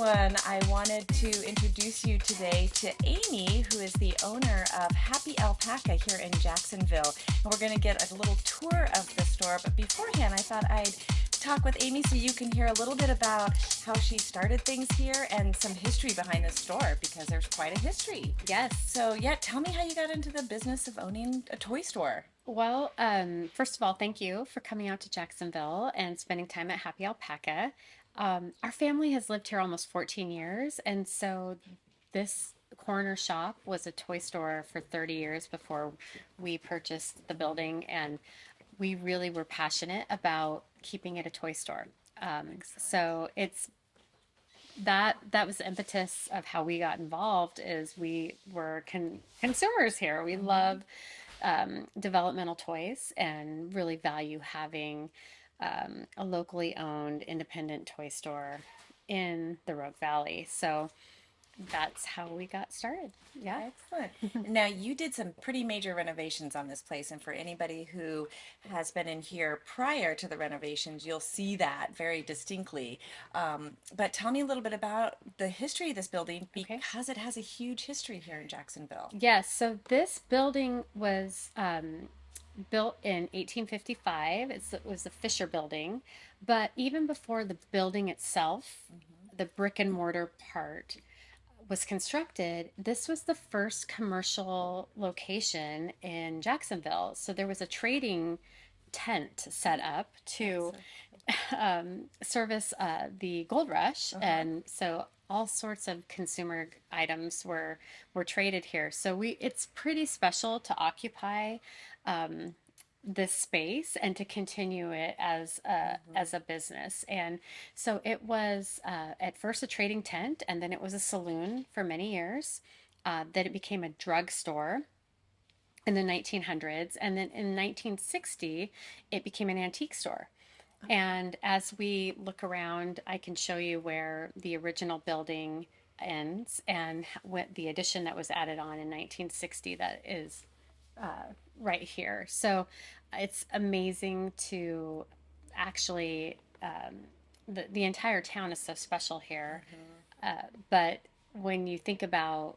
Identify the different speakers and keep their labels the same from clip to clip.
Speaker 1: everyone. I wanted to introduce you today to Amy, who is the owner of Happy Alpaca here in Jacksonville. And we're going to get a little tour of the store. But beforehand, I thought I'd talk with Amy so you can hear a little bit about how she started things here and some history behind the store, because there's quite a history.
Speaker 2: Yes.
Speaker 1: So, yeah, tell me how you got into the business of owning a toy store.
Speaker 2: Well, first of all, thank you for coming out to Jacksonville and spending time at Happy Alpaca. Our family has lived here almost 14 years, and so this corner shop was a toy store for 30 years before we purchased the building, and we really were passionate about keeping it a toy store. So it's that was the impetus of how we got involved. Is we were consumers here. We love developmental toys and really value having a locally owned independent toy store in the Rogue Valley. So that's how we got started. Yeah.
Speaker 1: Excellent. Now, you did some pretty major renovations on this place, and for anybody who has been in here prior to the renovations, you'll see that very distinctly. But tell me a little bit about the history of this building,
Speaker 2: Okay.
Speaker 1: because it has a huge history here in Jacksonville.
Speaker 2: Yes. So this building was built in 1855. It was the Fisher Building, but even before the building itself, the brick and mortar part was constructed, this was the first commercial location in Jacksonville. So there was a trading tent set up to service the gold rush, and so all sorts of consumer items were traded here. So it's pretty special to occupy this space and to continue it as a business. And so it was at first a trading tent, and then it was a saloon for many years. Then it became a drugstore in the 1900s, and then in 1960 it became an antique store. And as we look around, I can show you where the original building ends and what the addition that was added on in 1960 that is right here. So it's amazing to actually, the entire town is so special here. But when you think about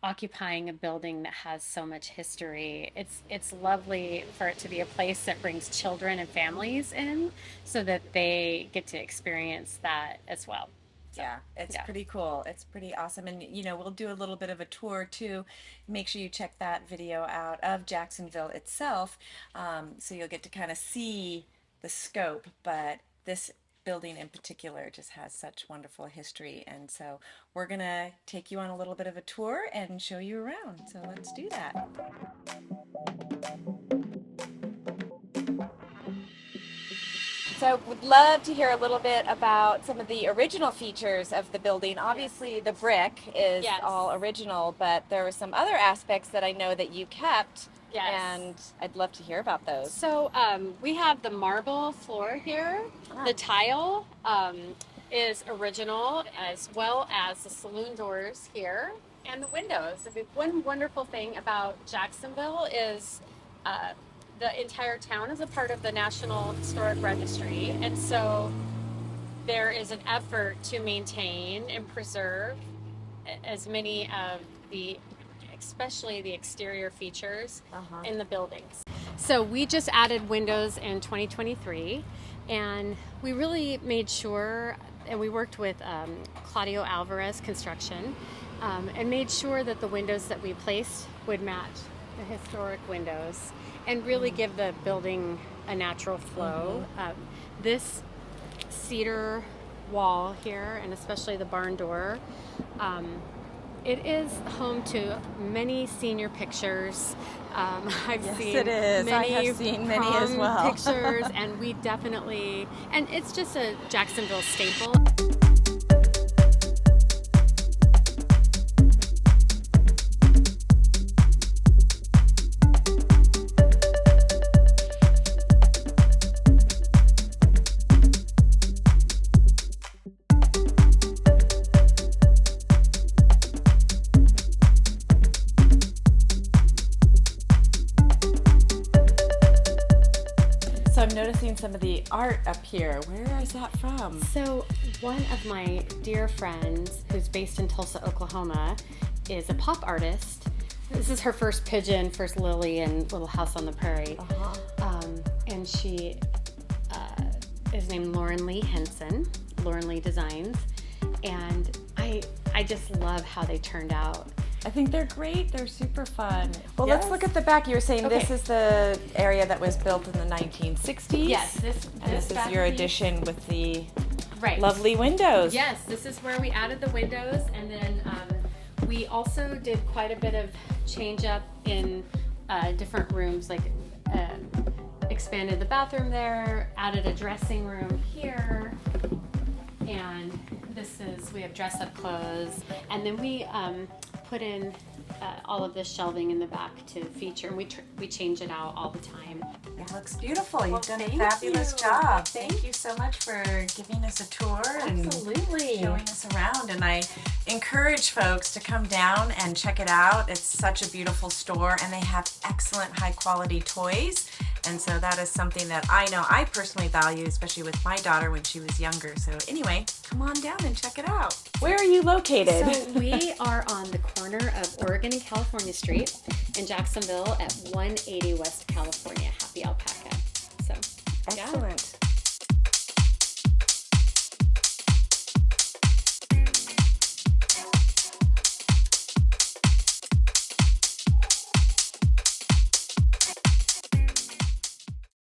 Speaker 2: occupying a building that has so much history, it's lovely for it to be a place that brings children and families in so that they get to experience that as well. So,
Speaker 1: Yeah, it's
Speaker 2: yeah.
Speaker 1: pretty cool. It's pretty awesome. And, we'll do a little bit of a tour too. Make sure you check that video out of Jacksonville itself. So you'll get to kind of see the scope. But this building in particular just has such wonderful history. And so we're going to take you on a little bit of a tour and show you around. So let's do that. So I would love to hear a little bit about some of the original features of the building. Obviously, the brick is
Speaker 2: Yes.
Speaker 1: all original, but there were some other aspects that I know that you kept,
Speaker 2: Yes.
Speaker 1: and I'd love to hear about those.
Speaker 2: So we have the marble floor here. The tile is original, as well as the saloon doors here and the windows. I mean, one wonderful thing about Jacksonville is the entire town is a part of the National Historic Registry, and so there is an effort to maintain and preserve as many of especially the exterior features in the buildings. So we just added windows in 2023, and we really made sure, and we worked with Claudio Alvarez Construction, and made sure that the windows that we placed would match the historic windows and really give the building a natural flow. This cedar wall here, and especially the barn door, it is home to many senior pictures. I've
Speaker 1: Yes,
Speaker 2: seen
Speaker 1: it is. I
Speaker 2: many
Speaker 1: have seen many as
Speaker 2: prom
Speaker 1: well.
Speaker 2: pictures, and we definitely, and it's just a Jacksonville staple.
Speaker 1: So I'm noticing some of the art up here. Where is that from?
Speaker 2: So one of my dear friends who's based in Tulsa, Oklahoma, is a pop artist. This is her first pigeon, first lily, and Little House on the Prairie. And she is named Lauren Lee Henson, Lauren Lee Designs. And I just love how they turned out.
Speaker 1: I think they're great. They're super fun. Well,
Speaker 2: Yes.
Speaker 1: let's look at the back. You were saying this
Speaker 2: Okay.
Speaker 1: is the area that was built in the 1960s.
Speaker 2: Yes,
Speaker 1: And this is your addition with the
Speaker 2: Right.
Speaker 1: lovely windows.
Speaker 2: Yes, this is where we added the windows, and then we also did quite a bit of change up in different rooms, like expanded the bathroom there, added a dressing room here, and we have dress up clothes, and then we put in all of this shelving in the back to feature, and we change it out all the time.
Speaker 1: It looks beautiful. You've done a
Speaker 2: thank
Speaker 1: fabulous
Speaker 2: you.
Speaker 1: job. Thank you so much for giving us a tour and
Speaker 2: Absolutely.
Speaker 1: showing us around. And I encourage folks to come down and check it out. It's such a beautiful store, and they have excellent high quality toys. And so that is something that I know I personally value, especially with my daughter when she was younger. So anyway, come on down and check it out. Where are you located?
Speaker 2: So we are on the corner of Oregon and California Street in Jacksonville at 180 West California. Happy Alpaca. So, yeah.
Speaker 1: Excellent.